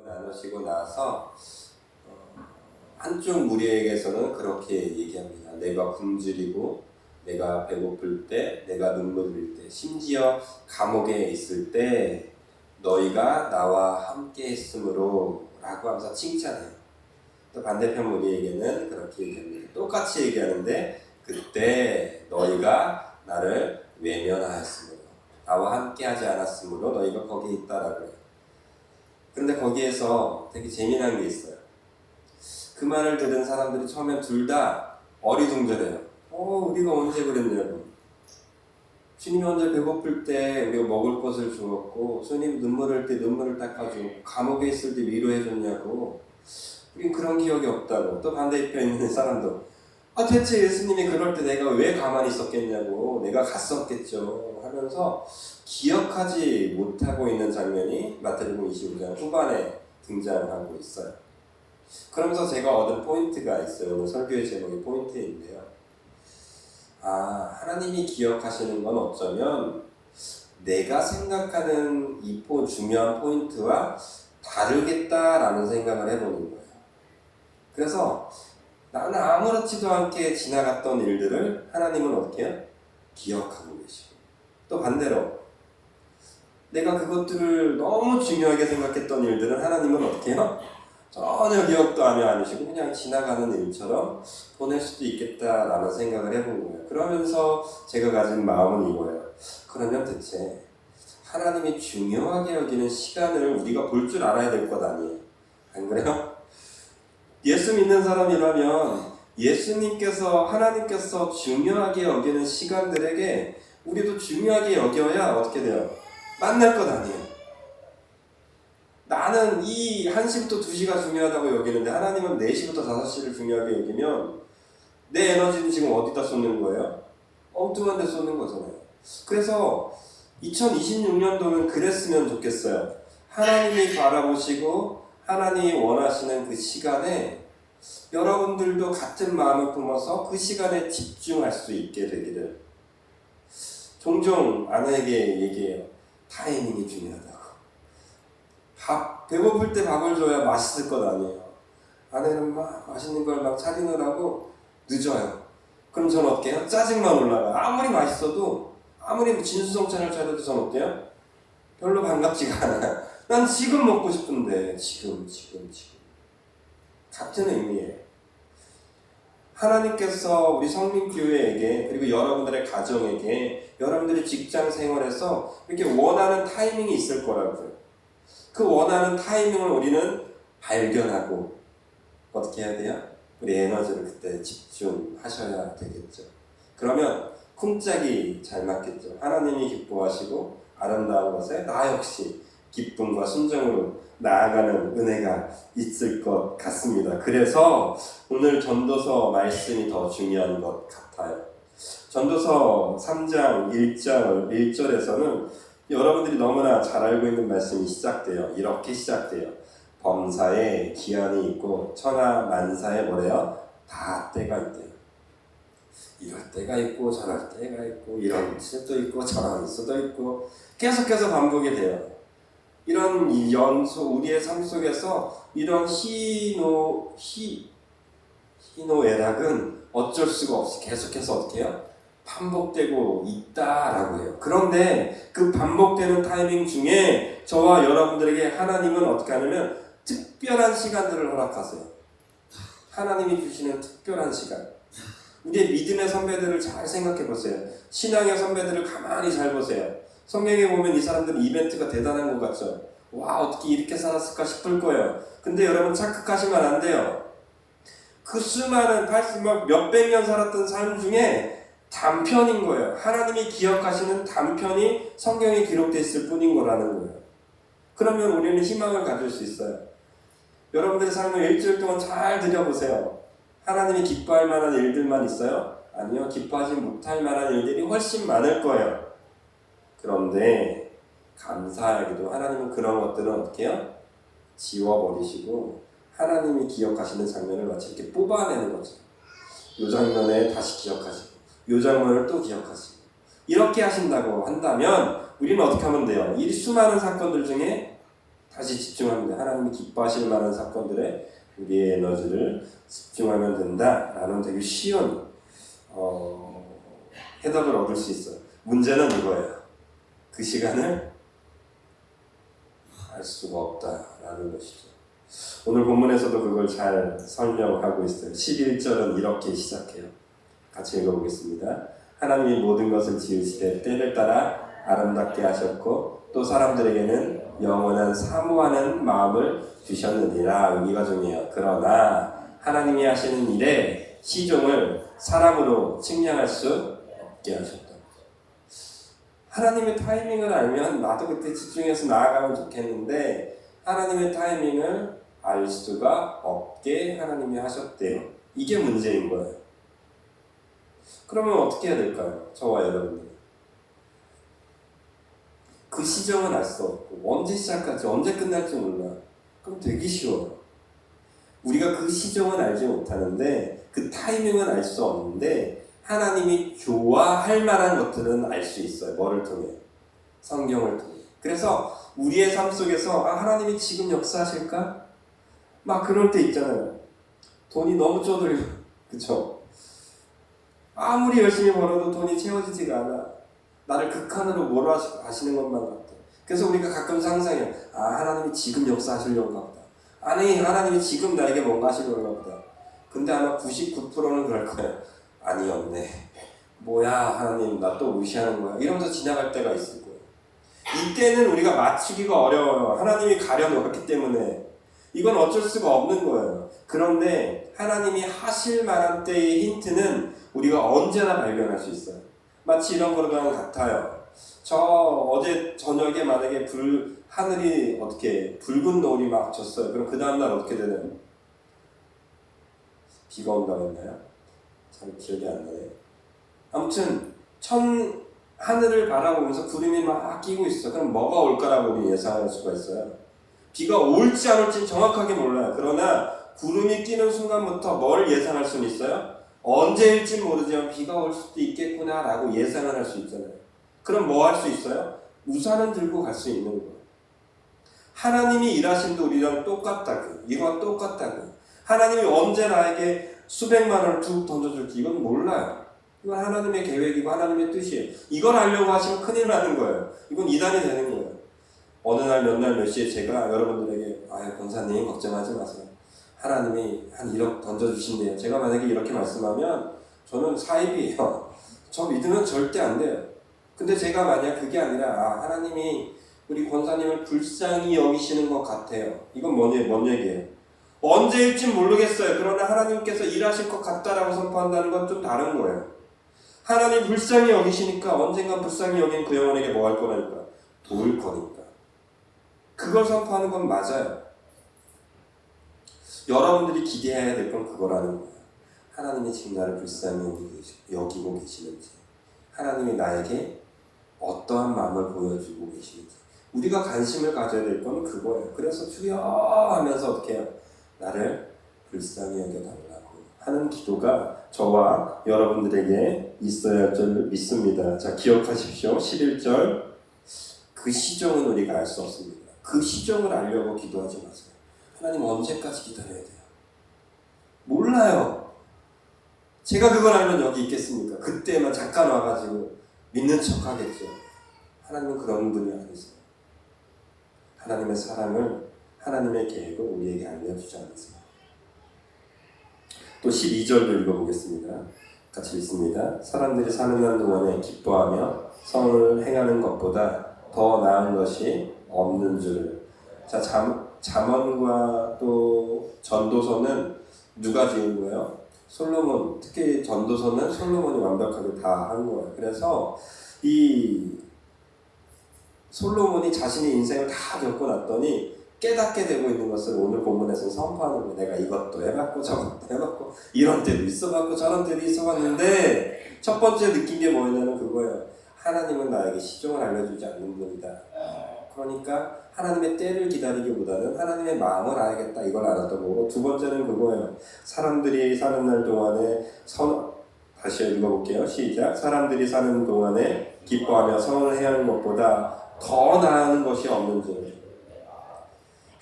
나누시고 나서 한쪽 무리에게서는 그렇게 얘기합니다. 내가 굶주리고 내가 배고플 때, 내가 눈물 흘릴 때, 심지어 감옥에 있을 때 너희가 나와 함께 했으므로 라고 하면서 칭찬해요. 또 반대편 무리에게는 그렇게 얘기합니다. 똑같이 얘기하는데 그때 너희가 나를 외면하였으므로, 나와 함께 하지 않았으므로 너희가 거기에 있다라고 해요. 그런데 거기에서 되게 재미난 게 있어요. 그 말을 들은 사람들이 처음엔 둘 다 어리둥절해요. 우리가 언제 그랬냐고. 주님이 언제 배고플 때 우리가 먹을 것을 주었고, 주님 눈물 흘릴 때 눈물을 닦아주고, 감옥에 있을 때 위로해줬냐고. 우린 그런 기억이 없다고. 또 반대편에 있는 사람도 대체 예수님이 그럴 때 내가 왜 가만히 있었겠냐고, 내가 갔었겠죠 하면서 기억하지 못하고 있는 장면이 마태복음 25장 후반에 등장하고 있어요. 그러면서 제가 얻은 포인트가 있어요. 오늘 설교의 제목이 포인트인데요. 하나님이 기억하시는 건 어쩌면 내가 생각하는 이 중요한 포인트와 다르겠다라는 생각을 해보는 거예요. 그래서 나는 아무렇지도 않게 지나갔던 일들을 하나님은 어떻게 해요? 기억하고 계시고, 또 반대로 내가 그것들을 너무 중요하게 생각했던 일들은 하나님은 어떻게 해요? 전혀 기억도 하며 않으시고 그냥 지나가는 일처럼 보낼 수도 있겠다라는 생각을 해본 거예요. 그러면서 제가 가진 마음은 이거예요. 그러면 대체 하나님이 중요하게 여기는 시간을 우리가 볼 줄 알아야 될 것 아니에요? 안 그래요? 예수 믿는 사람이라면 예수님께서, 하나님께서 중요하게 여기는 시간들에게 우리도 중요하게 여겨야 어떻게 돼요? 만날 것 아니에요? 나는 이 1시부터 2시가 중요하다고 여기는데 하나님은 4시부터 5시를 중요하게 여기면 내 에너지는 지금 어디다 쏟는 거예요? 엉뚱한 데 쏟는 거잖아요. 그래서 2026년도는 그랬으면 좋겠어요. 하나님이 바라보시고 하나님이 원하시는 그 시간에 여러분들도 같은 마음을 품어서 그 시간에 집중할 수 있게 되기를. 종종 아내에게 얘기해요. 타이밍이 중요하다고. 배고플 때 밥을 줘야 맛있을 것 아니에요. 아내는 막 맛있는 걸 막 차리느라고 늦어요. 그럼 저는 어떻게 해요? 짜증만 올라가요. 아무리 맛있어도, 아무리 진수성찬을 차려도 저는 어때요? 별로 반갑지가 않아요. 난 지금 먹고 싶은데 지금. 같은 의미예요. 하나님께서 우리 성민교회에게, 그리고 여러분들의 가정에게, 여러분들의 직장 생활에서 이렇게 원하는 타이밍이 있을 거라고요. 그 원하는 타이밍을 우리는 발견하고 어떻게 해야 돼요? 우리 에너지를 그때 집중하셔야 되겠죠. 그러면 쿵짝이 잘 맞겠죠. 하나님이 기뻐하시고 아름다운 것에 나 역시 기쁨과 순종으로 나아가는 은혜가 있을 것 같습니다. 그래서 오늘 전도서 말씀이 더 중요한 것 같아요. 전도서 3장 1절에서는 여러분들이 너무나 잘 알고 있는 말씀이 시작돼요. 이렇게 시작돼요. 범사에 기한이 있고 천하 만사에 뭐래요? 다 때가 있대요. 이럴 때가 있고 저럴 때가 있고 이런 수도 있고 저런 수도 있고 계속해서 반복이 돼요. 이런 우리의 삶 속에서 이런 희노애락은 어쩔 수가 없이 계속해서 어떻게 해요? 반복되고 있다라고 해요. 그런데 그 반복되는 타이밍 중에 저와 여러분들에게 하나님은 어떻게 하냐면 특별한 시간들을 허락하세요. 하나님이 주시는 특별한 시간. 우리의 믿음의 선배들을 잘 생각해 보세요. 신앙의 선배들을 가만히 잘 보세요. 성경에 보면 이 사람들은 이벤트가 대단한 것 같죠. 와, 어떻게 이렇게 살았을까 싶을 거예요. 근데 여러분 착각하시면 안 돼요. 그 수많은 몇백 년 살았던 삶 중에 단편인 거예요. 하나님이 기억하시는 단편이 성경에 기록되어 있을 뿐인 거라는 거예요. 그러면 우리는 희망을 가질 수 있어요. 여러분들의 삶을 일주일 동안 잘 들여보세요. 하나님이 기뻐할 만한 일들만 있어요? 아니요. 기뻐하지 못할 만한 일들이 훨씬 많을 거예요. 그런데 감사하게도 하나님은 그런 것들은 어떻게 해요? 지워버리시고 하나님이 기억하시는 장면을 마치 이렇게 뽑아내는 거죠. 이 장면에 다시 기억하시고 이 장면을 또 기억하시고 이렇게 하신다고 한다면 우리는 어떻게 하면 돼요? 이 수많은 사건들 중에 다시 집중합니다. 하나님이 기뻐하실 만한 사건들에 우리의 에너지를 집중하면 된다라는 되게 쉬운 해답을 얻을 수 있어요. 문제는 이거예요. 그 시간을 알 수가 없다라는 것이죠. 오늘 본문에서도 그걸 잘 설명하고 있어요. 11절은 이렇게 시작해요. 같이 읽어보겠습니다. 하나님이 모든 것을 지으시되 때를 따라 아름답게 하셨고 또 사람들에게는 영원한 사모하는 마음을 주셨느니라. 의미가 중요해요. 그러나 하나님이 하시는 일에 시종을 사람으로 측량할 수 없게 하셨다. 하나님의 타이밍을 알면 나도 그때 집중해서 나아가면 좋겠는데 하나님의 타이밍을 알 수가 없게 하나님이 하셨대요. 이게 문제인 거예요. 그러면 어떻게 해야 될까요? 저와 여러분들. 그 시정은 알 수 없고 언제 시작할지 언제 끝날지 몰라. 그럼 되게 쉬워요. 우리가 그 시정은 알지 못하는데 그 타이밍은 알 수 없는데 하나님이 좋아할 만한 것들은 알 수 있어요. 뭐를 통해? 성경을 통해. 그래서 우리의 삶 속에서 하나님이 지금 역사하실까? 막 그럴 때 있잖아요. 돈이 너무 쪼들려. 그쵸? 아무리 열심히 벌어도 돈이 채워지지가 않아. 나를 극한으로 몰아가시는 것만 같아. 그래서 우리가 가끔 상상해요. 하나님이 지금 역사하시려는가 보다. 아니, 하나님이 지금 나에게 뭔가 하시려는가 보다. 근데 아마 99%는 그럴 거예요. 아니었네. 뭐야, 하나님, 나 또 무시하는 거야. 이러면서 지나갈 때가 있을 거예요. 이때는 우리가 맞추기가 어려워요. 하나님이 가려놓았기 때문에. 이건 어쩔 수가 없는 거예요. 그런데 하나님이 하실 만한 때의 힌트는 우리가 언제나 발견할 수 있어요. 마치 이런 거랑 같아요. 저 어제 저녁에 만약에 하늘이 어떻게 붉은 노을이 막 졌어요. 그럼 그 다음날 어떻게 되나요? 비가 온다고 했나요? 잘 기억이 안 나네. 아무튼 하늘을 바라보면서 구름이 막 끼고 있어. 그럼 뭐가 올까라고 우리 예상할 수가 있어요. 비가 올지 안 올지 정확하게 몰라요. 그러나 구름이 끼는 순간부터 뭘 예상할 수는 있어요? 언제일지 모르지만 비가 올 수도 있겠구나라고 예상을 할 수 있잖아요. 그럼 뭐 할 수 있어요? 우산은 들고 갈 수 있는 거예요. 하나님이 일하심도 우리랑 똑같다고. 이거와 똑같다고. 하나님이 언제 나에게 수백만 원을 툭 던져줄지 이건 몰라요. 이건 하나님의 계획이고 하나님의 뜻이에요. 이걸 알려고 하시면 큰일 나는 거예요. 이건 이단이 되는 거예요. 어느 날 몇 날 몇 시에 제가 여러분들에게 권사님 걱정하지 마세요. 하나님이 한 1억 던져주신대요. 제가 만약에 이렇게 말씀하면 저는 사입이에요. 저 믿으면 절대 안 돼요. 근데 제가 만약 그게 아니라 하나님이 우리 권사님을 불쌍히 여기시는 것 같아요. 이건 뭔 얘기예요? 언제일지 모르겠어요. 그러나 하나님께서 일하실 것 같다라고 선포한다는 건 좀 다른 거예요. 하나님 불쌍히 여기시니까 언젠가 불쌍히 여긴 그 영혼에게 뭐 할 거라니까? 도울 거니까. 그걸 선포하는 건 맞아요. 여러분들이 기대해야 될 건 그거라는 거예요. 하나님이 지금 나를 불쌍히 여기고 계시는지, 하나님이 나에게 어떠한 마음을 보여주고 계시는지, 우리가 관심을 가져야 될 건 그거예요. 그래서 주여 하면서 어떻게 해요? 나를 불쌍히 여겨달라고 하는 기도가 저와 여러분들에게 있어야 할 줄 믿습니다. 자, 기억하십시오. 11절. 그 시종은 우리가 알 수 없습니다. 그 시종을 알려고 기도하지 마세요. 하나님 언제까지 기다려야 돼요? 몰라요. 제가 그걸 알면 여기 있겠습니까? 그때만 잠깐 와가지고 믿는 척 하겠죠. 하나님은 그런 분이 아니세요. 하나님의 사랑을, 하나님의 계획을 우리에게 알려주지 않으세요. 또 12절도 읽어보겠습니다. 같이 읽습니다. 사람들이 사는 날 동안에 기뻐하며 선을 행하는 것보다 더 나은 것이 없는 줄. 자, 잠언과 또 전도서는 누가 지은 거예요? 솔로몬. 특히 전도서는 솔로몬이 완벽하게 다 한 거예요. 그래서 이 솔로몬이 자신의 인생을 다 겪고 났더니 깨닫게 되고 있는 것을 오늘 본문에서 선포하는 거예요. 내가 이것도 해봤고 저것도 해봤고 이런 때도 있어봤고 저런 때도 있어봤는데 첫 번째 느낀 게 뭐냐면 그거예요. 하나님은 나에게 시종을 알려주지 않는 분이다. 그러니까 하나님의 때를 기다리기보다는 하나님의 마음을 알아야겠다 이걸 알았던 거고, 두 번째는 그거예요. 사람들이 사는 날 동안에 다시 읽어볼게요. 시작. 사람들이 사는 동안에 기뻐하며 선을 해야 하는 것보다 더 나은 것이 없는지.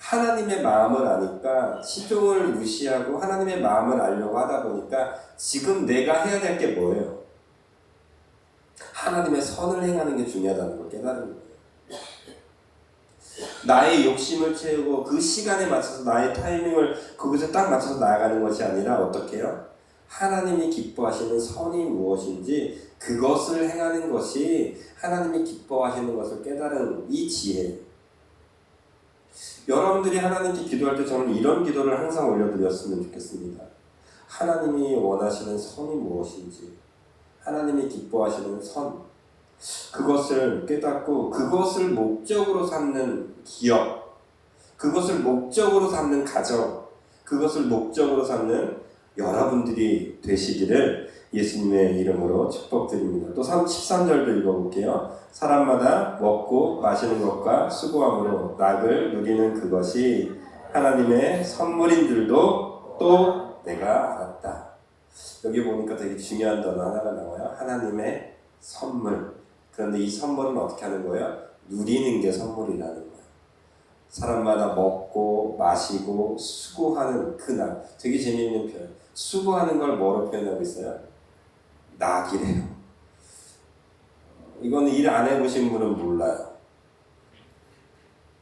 하나님의 마음을 아니까 시종을 무시하고 하나님의 마음을 알려고 하다 보니까 지금 내가 해야 될 게 뭐예요? 하나님의 선을 행하는 게 중요하다는 걸 깨달은 거예요. 나의 욕심을 채우고 그 시간에 맞춰서 나의 타이밍을 그곳에 딱 맞춰서 나아가는 것이 아니라 어떻게 해요? 하나님이 기뻐하시는 선이 무엇인지 그것을 행하는 것이 하나님이 기뻐하시는 것을 깨달은 이 지혜. 여러분들이 하나님께 기도할 때 저는 이런 기도를 항상 올려드렸으면 좋겠습니다. 하나님이 원하시는 선이 무엇인지, 하나님이 기뻐하시는 선, 그것을 깨닫고 그것을 목적으로 삼는 기업, 그것을 목적으로 삼는 가정, 그것을 목적으로 삼는 여러분들이 되시기를 예수님의 이름으로 축복드립니다. 또 13절도 읽어볼게요. 사람마다 먹고 마시는 것과 수고함으로 낙을 누리는 그것이 하나님의 선물인 줄도 또 내가 알았다. 여기 보니까 되게 중요한 단어 하나가 나와요. 하나님의 선물. 그런데 이 선물은 어떻게 하는 거예요? 누리는 게 선물이라는 거예요. 사람마다 먹고 마시고 수고하는 그날. 되게 재미있는 표현. 수고하는 걸 뭐로 표현하고 있어요? 낙이래요. 이거는 일 안 해보신 분은 몰라요.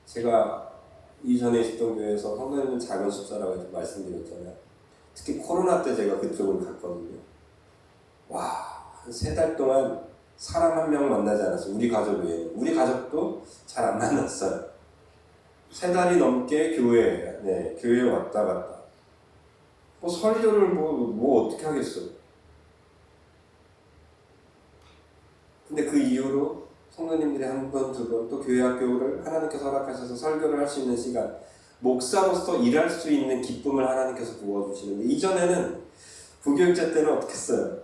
제가 이전에 있었던 교회에서 성도님은 작은 숫자라고 말씀드렸잖아요. 특히 코로나 때 제가 그쪽을 갔거든요. 와, 한 3달 동안 사람 한 명 만나지 않았어요. 우리 가족 외에. 우리 가족도 잘 안 만났어요. 3달이 넘게 교회에 왔다 갔다. 뭐 설교를 뭐 어떻게 하겠어요. 근데 그 이후로 성도님들이 한 번, 두 번 또 교회 학교를 하나님께서 허락하셔서 설교를 할 수 있는 시간, 목사로서 일할 수 있는 기쁨을 하나님께서 부어주시는데, 이전에는 부교육자 때는 어떻게 했어요?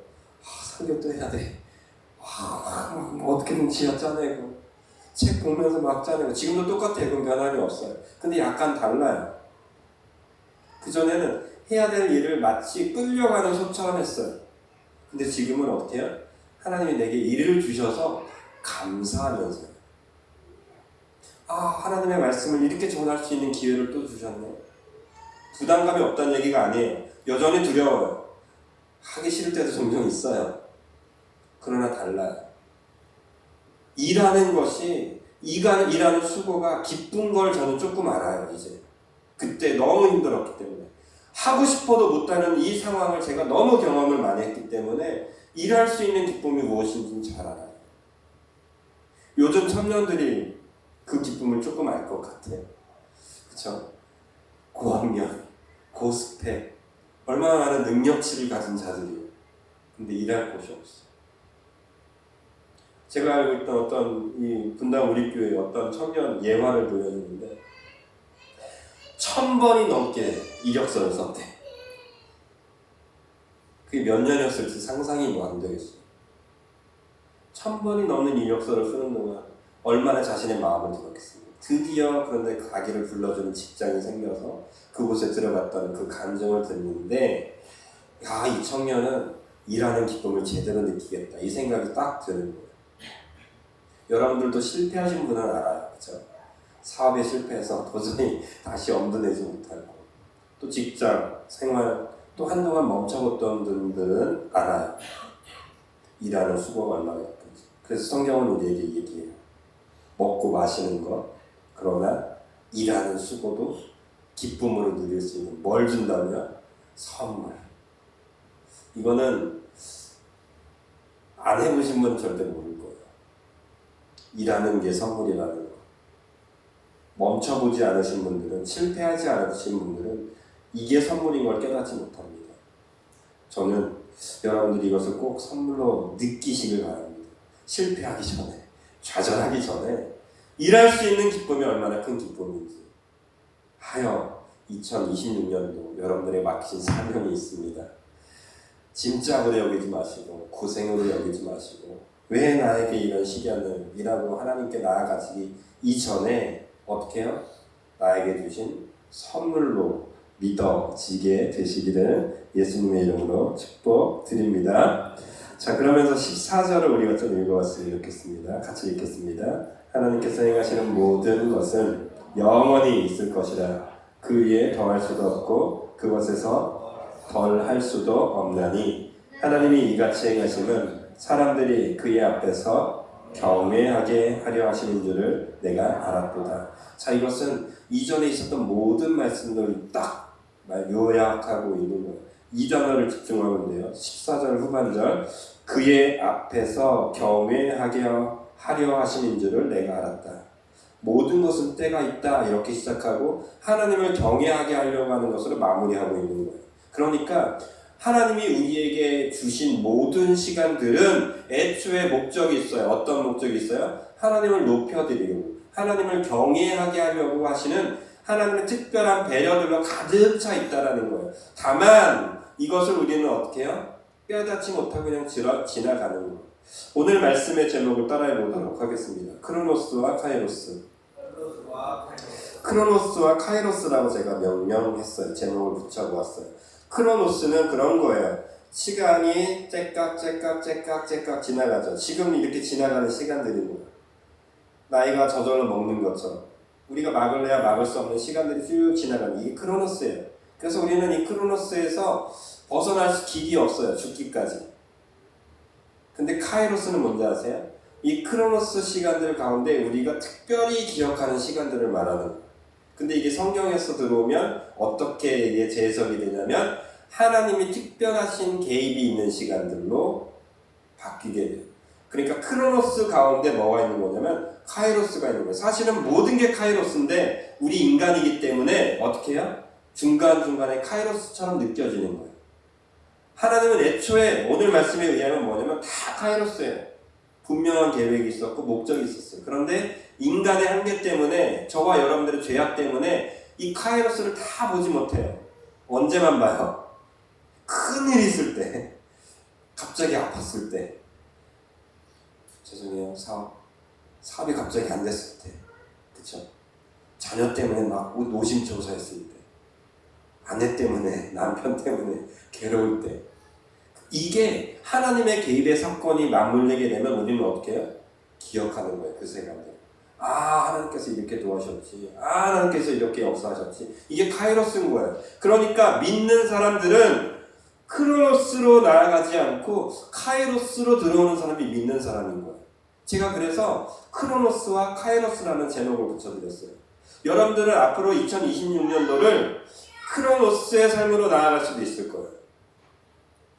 설교 또 해야 돼. 어떻게든 지어 짜내고 책 보면서 막 짜내고. 지금도 똑같아요. 그건 변함이 없어요. 근데 약간 달라요. 그전에는 해야 될 일을 마치 끌려가는 소처럼 했어요. 근데 지금은 어떻게 해요? 하나님이 내게 일을 주셔서 감사하면서요. 하나님의 말씀을 이렇게 전할 수 있는 기회를 또 주셨네. 부담감이 없다는 얘기가 아니에요. 여전히 두려워요. 하기 싫을 때도 종종 있어요. 그러나 달라요. 일하는 것이, 일하는 수고가 기쁜 걸 저는 조금 알아요, 이제. 그때 너무 힘들었기 때문에. 하고 싶어도 못하는 이 상황을 제가 너무 경험을 많이 했기 때문에 일할 수 있는 기쁨이 무엇인지 잘 알아요. 요즘 청년들이 그 기쁨을 조금 알 것 같아요. 그쵸? 고학년, 고스펙, 얼마나 많은 능력치를 가진 자들이에요. 근데 일할 곳이 없어요. 제가 알고 있던 어떤 이 분당 우리 교회 어떤 청년 예화를 보여주는데 1000번이 넘게 이력서를 썼대. 그게 몇 년이었을지 상상이 안 되겠어요. 1000번이 넘는 이력서를 쓰는 동안 얼마나 자신의 마음을 들었겠습니까? 드디어 그런데 가기를 불러주는 직장이 생겨서 그곳에 들어갔다는 그 감정을 듣는데, 이 청년은 일하는 기쁨을 제대로 느끼겠다, 이 생각이 딱 드는 거예요. 여러분들도 실패하신 분은 알아요. 그렇죠? 사업에 실패해서 도저히 다시 엄두내지 못하고, 또 직장, 생활, 또 한동안 멈춰봤던 분들은 알아요. 일하는 수고가 얼마나 예쁜지. 그래서 성경은 우리에게 얘기해요. 먹고 마시는 것, 그러나 일하는 수고도 기쁨으로 누릴 수 있는, 뭘 준다면? 선물. 이거는 안 해보신 분은 절대 모를 거예요. 일하는 게 선물이라는 거. 멈춰보지 않으신 분들은, 실패하지 않으신 분들은 이게 선물인 걸 깨닫지 못합니다. 저는 여러분들이 이것을 꼭 선물로 느끼시길 바랍니다. 실패하기 전에, 좌절하기 전에 일할 수 있는 기쁨이 얼마나 큰 기쁨인지 하여 2026년도 여러분들의 맡기신 사명이 있습니다. 짐짝으로 여기지 마시고 고생으로 여기지 마시고 왜 나에게 이런 시련을이라고 하나님께 나아가시기 이전에 어떻게 해요? 나에게 주신 선물로 믿어지게 되시기를 예수님의 이름으로 축복드립니다. 자, 그러면서 14절을 우리가 좀 읽어봤으면 좋겠습니다. 같이 읽겠습니다. 하나님께서 행하시는 모든 것은 영원히 있을 것이라. 그 위에 더할 수도 없고 그것에서 덜할 수도 없나니 하나님이 이같이 행하심은 사람들이 그의 앞에서 경외하게 하려 하시는 줄을 내가 알았도다. 자, 이것은 이전에 있었던 모든 말씀들을 딱 요약하고 있는 거예요. 이 단어를 집중하면 돼요. 14절 후반절, 그의 앞에서 경외하게 하려 하시는 줄을 내가 알았다. 모든 것은 때가 있다 이렇게 시작하고 하나님을 경외하게 하려고 하는 것으로 마무리하고 있는 거예요. 그러니까 하나님이 우리에게 주신 모든 시간들은 애초에 목적이 있어요. 어떤 목적이 있어요? 하나님을 높여드리려고, 하나님을 경외하게 하려고 하시는 하나님의 특별한 배려들로 가득 차 있다라는 거예요. 다만 이것을 우리는 어떻게 해요? 깨닫지 못하고 그냥 지나가는 거예요. 오늘 말씀의 제목을 따라해 보도록 하겠습니다. 크로노스와 카이로스. 크로노스와 카이로스라고 제가 명명했어요. 제목을 붙여보았어요. 크로노스는 그런 거예요. 시간이 째깍 지나가죠. 지금 이렇게 지나가는 시간들인 거예요. 나이가 저절로 먹는 것처럼 우리가 막을래야 막을 수 없는 시간들이 쭉 지나가는 이게 크로노스예요. 그래서 우리는 이 크로노스에서 벗어날 길이 없어요. 죽기까지. 근데 카이로스는 뭔지 아세요? 이 크로노스 시간들 가운데 우리가 특별히 기억하는 시간들을 말하는 거예요. 근데 이게 성경에서 들어오면 어떻게 이게 재해석이 되냐면 하나님이 특별하신 개입이 있는 시간들로 바뀌게 돼요. 그러니까 크로노스 가운데 뭐가 있는 거냐면 카이로스가 있는 거예요. 사실은 모든 게 카이로스인데 우리 인간이기 때문에 어떻게 해요? 중간중간에 카이로스처럼 느껴지는 거예요. 하나님은 애초에 오늘 말씀에 의하면 뭐냐면 다 카이로스예요. 분명한 계획이 있었고 목적이 있었어요. 그런데 인간의 한계 때문에 저와 여러분들의 죄악 때문에 이 카이로스를 다 보지 못해요. 언제만 봐요? 큰일이 있을 때, 갑자기 아팠을 때, 죄송해요, 사업이 갑자기 안 됐을 때, 그쵸? 자녀 때문에 막 노심초사했을 때, 아내 때문에, 남편 때문에 괴로울 때, 이게 하나님의 개입의 사건이 맞물리게 되면 우리는 어떻게 해요? 기억하는 거예요. 그 시간들. 하나님께서 이렇게 도와주셨지. 하나님께서 이렇게 역사하셨지. 이게 카이로스인 거예요. 그러니까 믿는 사람들은 크로노스로 나아가지 않고 카이로스로 들어오는 사람이 믿는 사람인 거예요. 제가 그래서 크로노스와 카이로스라는 제목을 붙여드렸어요. 여러분들은 앞으로 2026년도를 크로노스의 삶으로 나아갈 수도 있을 거예요.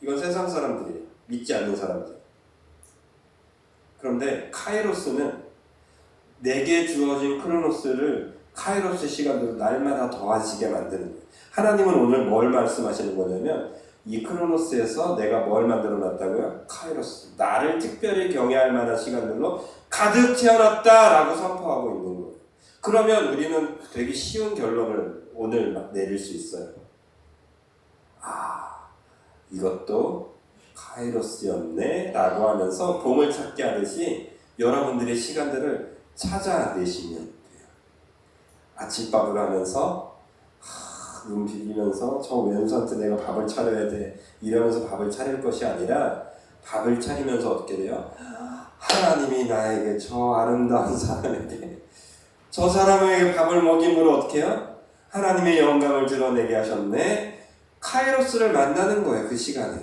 이건 세상 사람들이에요. 믿지 않는 사람들. 그런데 카이로스는 내게 주어진 크로노스를 카이로스 시간으로 날마다 더하시게 만드는 거예요. 하나님은 오늘 뭘 말씀하시는 거냐면 이 크로노스에서 내가 뭘 만들어 놨다고요? 카이로스. 나를 특별히 경외할 만한 시간들로 가득 채워놨다라고 선포하고 있는 거예요. 그러면 우리는 되게 쉬운 결론을 오늘 내릴 수 있어요. 이것도 카이로스였네 라고 하면서 보물 찾기 하듯이 여러분들의 시간들을 찾아내시면 돼요. 아침밥을 하면서 눈 비비면서 저 왼손한테 내가 밥을 차려야 돼 이러면서 밥을 차릴 것이 아니라 밥을 차리면서 어떻게 돼요? 하나님이 나에게 저 아름다운 사람에게 저 사람에게 밥을 먹임으로 어떻게 해요? 하나님의 영광을 드러내게 하셨네. 카이로스를 만나는 거예요. 그 시간에.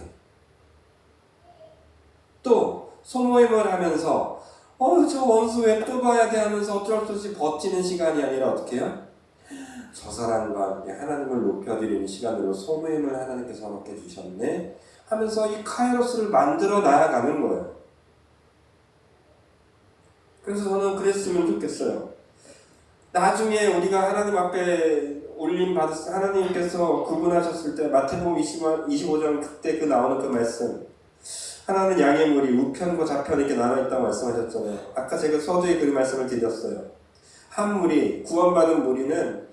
또 소모임을 하면서 저 원수 왜 또 봐야 돼 하면서 어쩔 수 없이 버티는 시간이 아니라 어떻게 해요? 저 사람과 함께 하나님을 높여드리는 시간으로 소모임을 하나님께서 함께 주셨네 하면서 이 카이로스를 만들어 나아가는 거예요. 그래서 저는 그랬으면 좋겠어요. 나중에 우리가 하나님 앞에 올림 받았을 때 하나님께서 구분하셨을 때 마태복음 25장 그때 나오는 그 말씀, 하나는 양의 무리 우편과 좌편 이렇게 나눠있다고 말씀하셨잖아요. 아까 제가 서두에 그 말씀을 드렸어요. 한 무리, 구원받은 무리는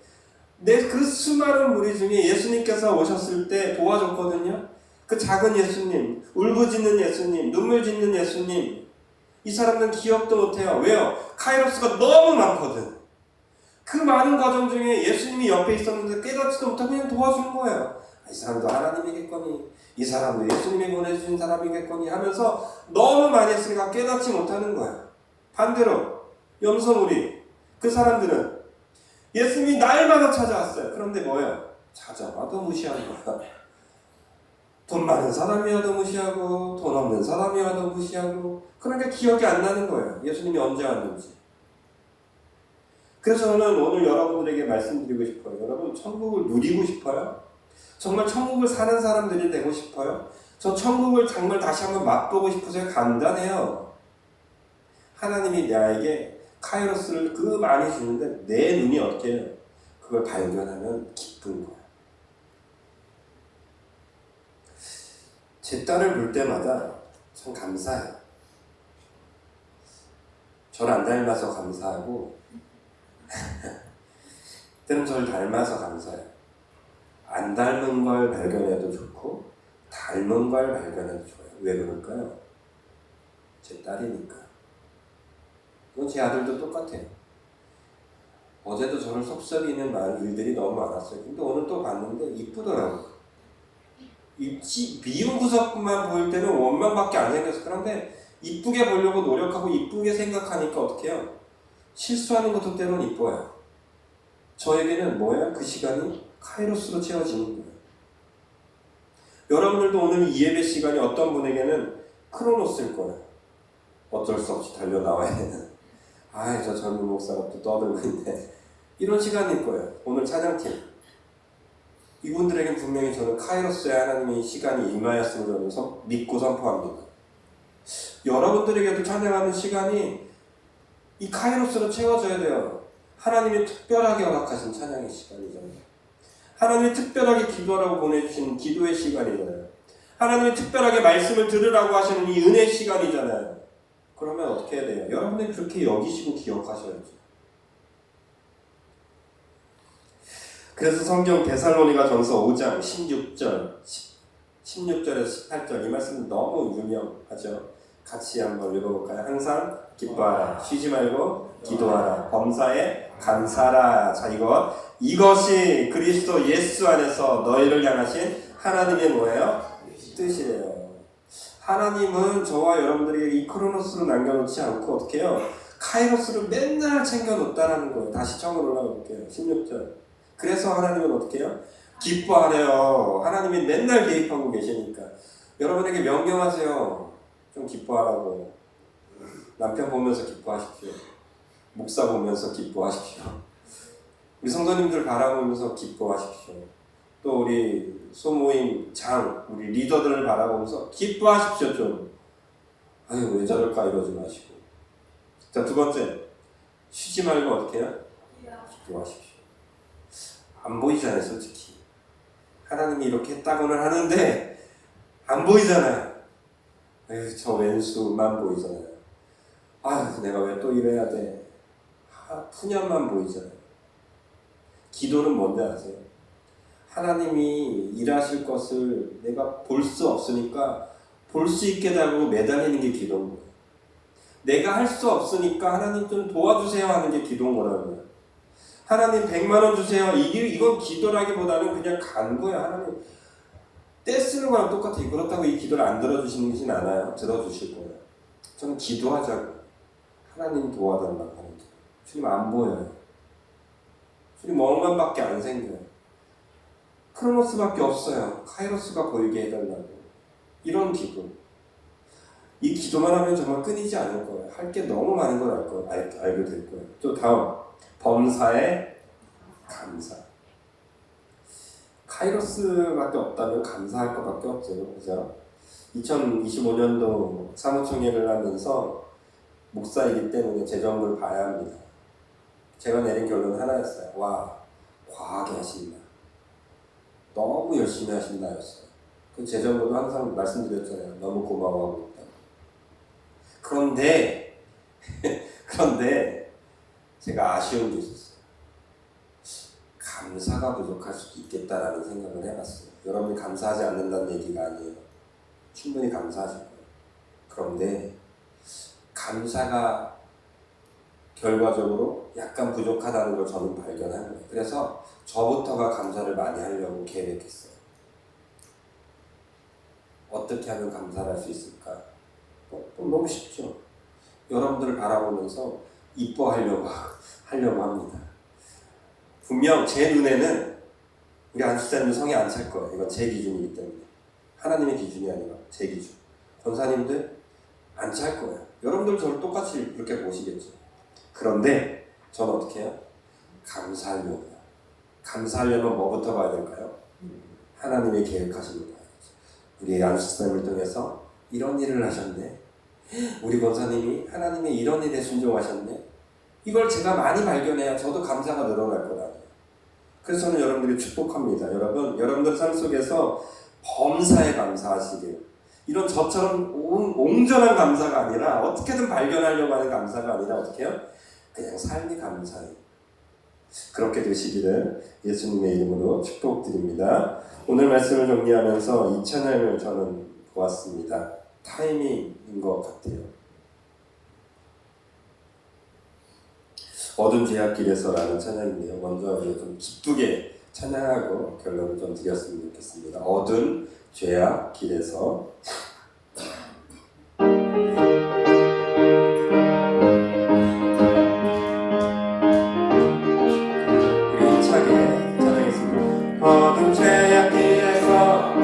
그 수많은 무리 중에 예수님께서 오셨을 때 도와줬거든요. 그 작은 예수님, 울부짖는 예수님, 눈물 짓는 예수님, 이 사람들은 기억도 못해요. 왜요? 카이로스가 너무 많거든. 그 많은 과정 중에 예수님이 옆에 있었는데 깨닫지도 못하고 그냥 도와준 거예요. 이 사람도 하나님이겠거니, 이 사람도 예수님이 보내주신 사람이겠거니 하면서 너무 많이 했으니까 깨닫지 못하는 거예요. 반대로 염소무리, 그 사람들은 예수님이 날마다 찾아왔어요. 그런데 뭐예요? 찾아와도 무시하는 거야. 돈 많은 사람이 와도 무시하고 돈 없는 사람이 와도 무시하고, 그러니까 기억이 안 나는 거예요. 예수님이 언제 왔는지. 그래서 저는 오늘 여러분들에게 말씀드리고 싶어요. 여러분, 천국을 누리고 싶어요? 정말 천국을 사는 사람들이 되고 싶어요? 저 천국을 정말 다시 한번 맛보고 싶어서요. 간단해요. 하나님이 나에게 카이로스를 그 많이 주는데 내 눈이 어떻게 해요? 그걸 발견하면 기쁜 거예요. 제 딸을 볼 때마다 참 감사해요. 저를 안 닮아서 감사하고 때는 저를 닮아서 감사해요. 안 닮은 걸 발견해도 좋고 닮은 걸 발견해도 좋아요. 왜 그럴까요? 제 딸이니까. 그건 제 아들도 똑같아요. 어제도 저를 속썩이는 일들이 너무 많았어요. 근데 오늘 또 봤는데 이쁘더라고요. 미운 구석만 보일 때는 원망밖에 안 생겼어요. 그런데 이쁘게 보려고 노력하고 이쁘게 생각하니까 어떻게 해요? 실수하는 것도 때로는 이뻐요. 저에게는 뭐예요? 그 시간이 카이로스로 채워지는 거예요. 여러분들도 오늘 이 예배 시간이 어떤 분에게는 크로노스일 거예요. 어쩔 수 없이 달려 나와야 되는. 저 젊은 목사가 또 떠들고 있네. 이런 시간일 거예요. 오늘 찬양팀. 이분들에겐 분명히 저는 카이로스의 하나님의 시간이 임하였음을 저는 믿고 선포합니다. 여러분들에게도 찬양하는 시간이 이 카이로스로 채워져야 돼요. 하나님이 특별하게 허락하신 찬양의 시간이잖아요. 하나님이 특별하게 기도하라고 보내주신 기도의 시간이잖아요. 하나님이 특별하게 말씀을 들으라고 하시는 이 은혜의 시간이잖아요. 그러면 어떻게 해야 돼요? 여러분들이 그렇게 여기시고 기억하셔야죠. 그래서 성경 데살로니가 전서 5장 16절에서 18절 이 말씀 너무 유명하죠. 같이 한번 읽어볼까요? 항상 기뻐하라, 쉬지 말고 기도하라, 범사에 감사하라. 자, 이것이 그리스도 예수 안에서 너희를 향하신 하나님의 뭐예요? 뜻이에요. 하나님은 저와 여러분들에게 이 크로노스를 남겨놓지 않고 어떻게 해요? 카이로스를 맨날 챙겨놓다라는 거예요. 다시 처음으로 올라가볼게요. 16절. 그래서 하나님은 어떻게 해요? 기뻐하래요. 하나님이 맨날 개입하고 계시니까. 여러분에게 명령하세요. 좀 기뻐하라고. 남편 보면서 기뻐하십시오. 목사 보면서 기뻐하십시오. 우리 성도님들 바라보면서 기뻐하십시오. 또 우리 소모임 우리 리더들을 바라보면서 기뻐하십시오. 좀 왜 저럴까 이러지 마시고. 자, 두 번째, 쉬지 말고 어떻게 해요? 기도하십시오. 안 보이잖아요, 솔직히. 하나님이 이렇게 했다고는 하는데 안 보이잖아요. 저 왼수만 보이잖아요. 내가 왜 또 이래야 돼? 푸념만 보이잖아요. 기도는 뭔지 아세요? 하나님이 일하실 것을 내가 볼 수 없으니까 볼 수 있게 달고 매달리는 게 기도인 거예요. 내가 할 수 없으니까 하나님 좀 도와주세요 하는 게 기도인 거라고요. 하나님 100만 원 주세요. 이건 기도라기보다는 그냥 간구예요. 하나님 떼쓰는 거랑 똑같아요. 그렇다고 이 기도를 안 들어주시진 않아요. 들어주실 거예요. 저는 기도하자고. 하나님 도와달라고 하는 게. 주님 안 보여요. 주님 멍만밖에 안 생겨요. 크로노스밖에 없어요. 카이로스가 보이게 해달라고. 이런 기도. 이 기도만 하면 정말 끊이지 않을 거예요. 할 게 너무 많은 걸 알게 될 거예요. 또 다음, 범사에 감사. 카이로스밖에 없다면 감사할 것밖에 없어요. 그죠? 2025년도 사무총회를 하면서 목사이기 때문에 재정을 봐야 합니다. 제가 내린 결론은 하나였어요. 과하게 하신다. 너무 열심히 하신다였어요. 그 재정부도 항상 말씀드렸잖아요. 너무 고마워하고 있다. 그런데 제가 아쉬운 게 있었어요. 감사가 부족할 수도 있겠다라는 생각을 해봤어요. 여러분이 감사하지 않는다는 얘기가 아니에요. 충분히 감사하실 거예요. 그런데 감사가 결과적으로 약간 부족하다는 걸 저는 발견한 거예요. 그래서 저부터가 감사를 많이 하려고 계획했어요. 어떻게 하면 감사를 할 수 있을까? 너무 쉽죠. 여러분들을 바라보면서 이뻐하려고 합니다. 분명 제 눈에는 우리 안수사님도 성에 안 찰 거예요. 이건 제 기준이기 때문에. 하나님의 기준이 아니라 제 기준. 권사님들 안 찰 거예요. 여러분들 저를 똑같이 그렇게 보시겠죠. 그런데 저는 어떻게 해요? 감사하려고요. 감사하려면 뭐부터 봐야 될까요? 하나님의 계획하신 거 봐야죠. 우리 안수사님을 통해서 이런 일을 하셨네. 우리 권사님이 하나님의 이런 일에 순종하셨네. 이걸 제가 많이 발견해야 저도 감사가 늘어날 거라고요. 그래서 저는 여러분들이 축복합니다. 여러분들 삶 속에서 범사에 감사하시길. 이런 저처럼 옹졸한 감사가 아니라 어떻게든 발견하려고 하는 감사가 아니라 어떻게 해요? 그냥 삶이 감사해요. 그렇게 되시기를 예수님의 이름으로 축복드립니다. 오늘 말씀을 정리하면서 이 찬양을 저는 보았습니다. 타이밍인 것 같아요. 어둠 죄악길에서라는 찬양인데요. 먼저 좀 기쁘게 찬양하고 결론을 좀 드렸으면 좋겠습니다. 어둠 죄악길에서. 우리 힘차게 찬양했습니다. 어둠 죄악길에서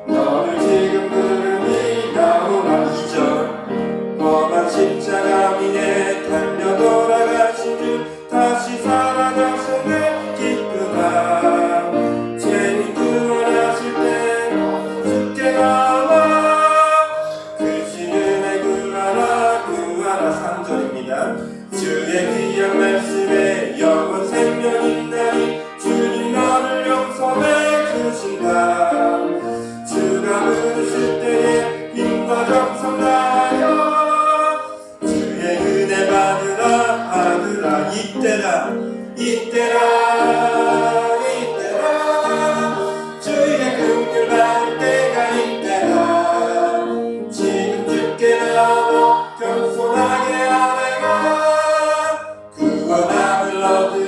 너를 지금 부르니 나오나 이절 험한 십자가 위에 달려 돌아가신 주 다시 살아나셨네 기쁘다. 죄인 구원하실 때 주께 나와 그신 은혜 구하라 구하라 3절입니다. 주의 귀한 말씀에 영원 생명 있나니 주님 너를 용서해 주신다. 주가 부르실 때에 힘과 정성 다하여 주의 은혜 받으라 이때라 주의 긍휼 받을 때가 이때라. 지금 주께 나와 겸손하게 아뢰라. 구원함을 얻으리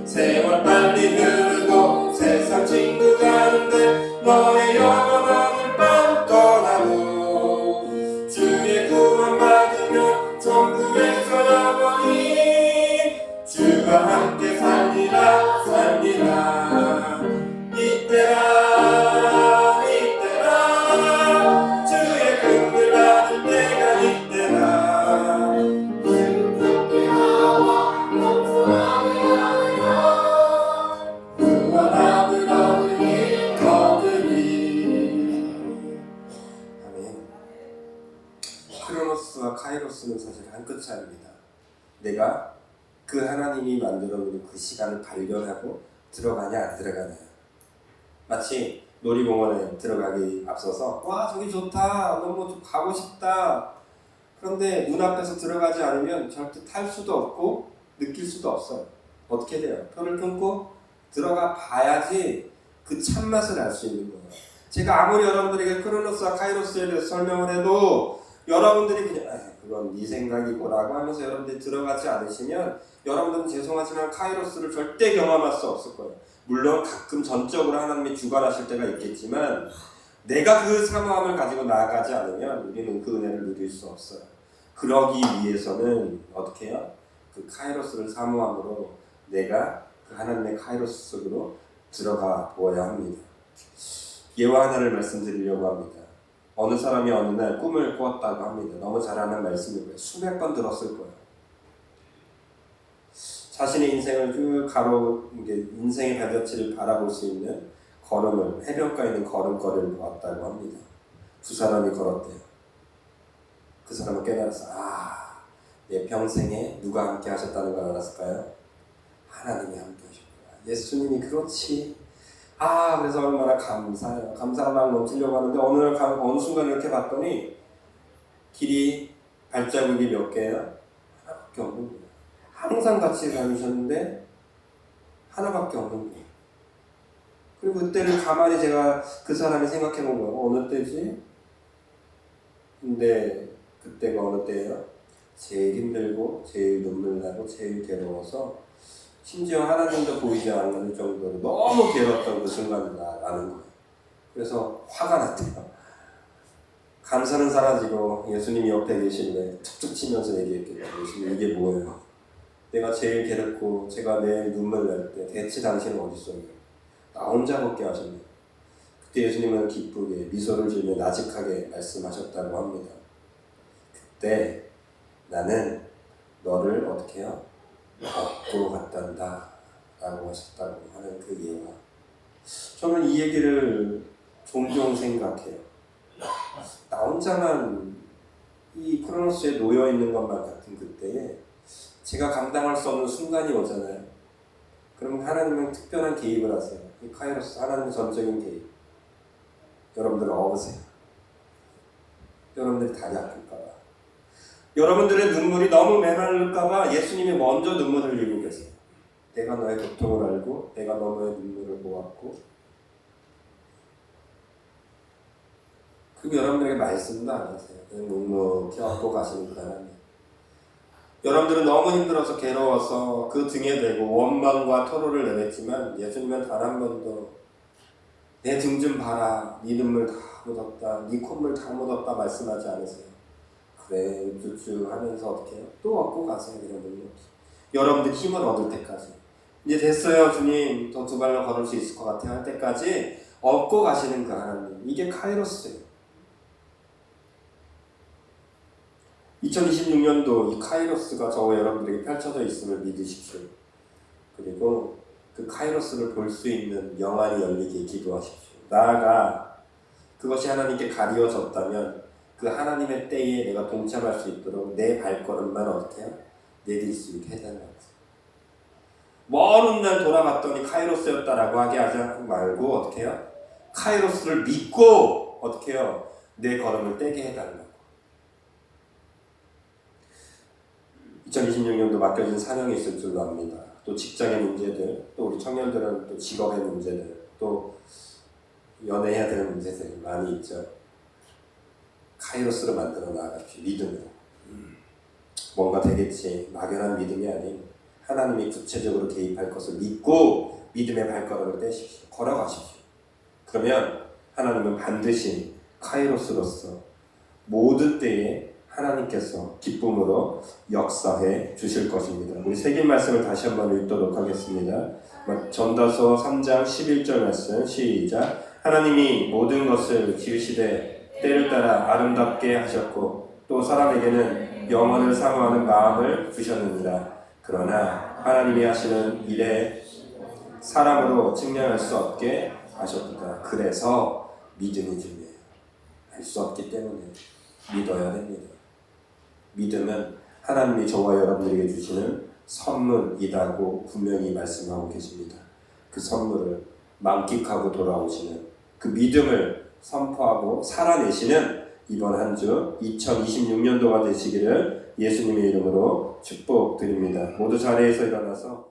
세월 빨리 흐르고 세상 친구 가는데 너의 영혼 오늘 밤 떠나고 주의 구원 받으면 천국에서 영원히 주가 함께 살리라 이때라 주의 긍휼 받을 때가 이때라. 크로노스와 카이로스는 사실 한 끗 차이입니다. 내가 그 하나님이 만들어 놓은 그 시간을 발견하고 들어가냐 안 들어가냐. 마치 놀이공원에 들어가기 앞서서 와 저기 좋다 너무 좀 가고 싶다. 그런데 문 앞에서 들어가지 않으면 절대 탈 수도 없고 느낄 수도 없어요. 어떻게 돼요? 표를 끊고 들어가 봐야지 그 참맛을 알 수 있는 거예요. 제가 아무리 여러분들에게 크로노스와 카이로스에 대해서 설명을 해도 여러분들이 그냥 그건 네 생각이고 라고 하면서 여러분들이 들어가지 않으시면 여러분들은 죄송하지만 카이로스를 절대 경험할 수 없을 거예요. 물론 가끔 전적으로 하나님이 주관하실 때가 있겠지만 내가 그 사모함을 가지고 나아가지 않으면 우리는 그 은혜를 누릴 수 없어요. 그러기 위해서는 어떻게 해요? 그 카이로스를 사모함으로 내가 그 하나님의 카이로스 속으로 들어가 보아야 합니다. 예화 하나를 말씀드리려고 합니다. 어느 사람이 어느 날 꿈을 꾸었다고 합니다. 너무 잘 아는 말씀이고요. 수백 번 들었을 거예요. 자신의 인생을 쭉 인생의 발자취를 바라볼 수 있는 걸음을, 해변가에 있는 걸음걸이를 보았다고 합니다. 두 사람이 걸었대요. 그 사람은 깨달았어. 내 평생에 누가 함께 하셨다는 걸 알았을까요? 하나님이 함께 하셨구나. 예수님이 그렇지. 그래서 얼마나 감사해요. 감사가 막 넘치려고 하는데 어느 순간 이렇게 봤더니 길이 발자국이 몇 개예요? 하나밖에 없는 거예요. 항상 같이 다니셨는데 하나밖에 없는 거예요. 그리고 그때를 가만히 제가 그 사람이 생각해 본 거예요. 어느 때지? 근데 그때가 어느 때예요? 제일 힘들고 제일 눈물 나고 제일 괴로워서 심지어 하나님도 보이지 않는 정도로 너무 괴로웠던 그 순간을 아는 거예요. 그래서 화가 났대요. 간사는 사라지고 예수님이 옆에 계시는데 툭툭 치면서 얘기했겠죠. 예수님, 이게 뭐예요? 내가 제일 괴롭고 제가 내 눈물 날 때 대체 당신은 어디 있어요? 나 혼자 먹게 하셨네. 그때 예수님은 기쁘게 미소를 지으며 나직하게 말씀하셨다고 합니다. 그때 나는 너를 어떻게 해요? 업고 갔단다 라고 하셨다고 하는 그 예화. 저는 이 얘기를 종종 생각해요. 나 혼자만 이 크로노스에 놓여있는 것만 같은 그때에 제가 감당할 수 없는 순간이 오잖아요. 그러면 하나님은 특별한 개입을 하세요. 이 카이로스, 하나님의 전적인 개입. 여러분들 어으세요. 여러분들이 다리 아플까봐. 여러분들의 눈물이 너무 메말를까봐 예수님이 먼저 눈물을 흘리고 계세요. 내가 너의 고통을 알고 내가 너의 눈물을 보았고, 그리고 여러분들에게 말씀도 안 하세요. 그냥 묵묵히 업고 가시는 그 하나님. 여러분들은 너무 힘들어서 괴로워서 그 등에 대고 원망과 토로를 내뱉지만 예수님은 단 한 번도 내 등 좀 봐라, 네 눈물 다 묻었다, 네 콧물 다 묻었다 말씀하지 않으세요. 그래, 우쭈쭈 하면서 어떻게 해요? 또 업고 가세요. 여러분들 힘을 얻을 때까지. 이제 됐어요 주님, 더 두 발로 걸을 수 있을 것 같아요 할 때까지 업고 가시는 그 하나님. 이게 카이로스예요. 2026년도 이 카이로스가 저와 여러분들에게 펼쳐져 있음을 믿으십시오. 그리고 그 카이로스를 볼 수 있는 영안이 열리게 기도하십시오. 나아가 그것이 하나님께 가리워졌다면 그 하나님의 때에 내가 동참할 수 있도록 내 발걸음만 어떻게 해요? 내딜 수 있게 해달라고. 먼 날 돌아봤더니 카이로스였다라고 하게 하지 말고 어떻게 해요? 카이로스를 믿고 어떻게 해요? 내 걸음을 떼게 해달라고. 2026년도 맡겨진 사명이 있을 줄로 압니다. 또 직장의 문제들, 또 우리 청년들은 또 직업의 문제들, 또 연애해야 되는 문제들 많이 있죠. 카이로스로 만들어 나아갑시다. 믿음으로. 뭔가 되겠지. 막연한 믿음이 아닌 하나님이 구체적으로 개입할 것을 믿고 믿음의 발걸음을 떼십시오. 걸어가십시오. 그러면 하나님은 반드시 카이로스로서 모든 때에 하나님께서 기쁨으로 역사해 주실 것입니다. 우리 새긴 말씀을 다시 한번 읽도록 하겠습니다. 전도서 3장 11절 말씀 시작. 하나님이 모든 것을 지으시되 때를 따라 아름답게 하셨고 또 사람에게는 영원을 사모하는 마음을 주셨느니라. 그러나 하나님이 하시는 일에 사람으로 측량할 수 없게 하셨다. 그래서 믿음이 중요해요. 알 수 없기 때문에 믿어야 됩니다. 믿음은 하나님이 저와 여러분들에게 주시는 선물이라고 분명히 말씀하고 계십니다. 그 선물을 만끽하고 돌아오시는 그 믿음을 선포하고 살아내시는 이번 한 주 2026년도가 되시기를 예수님의 이름으로 축복드립니다. 모두 자리에서 일어나서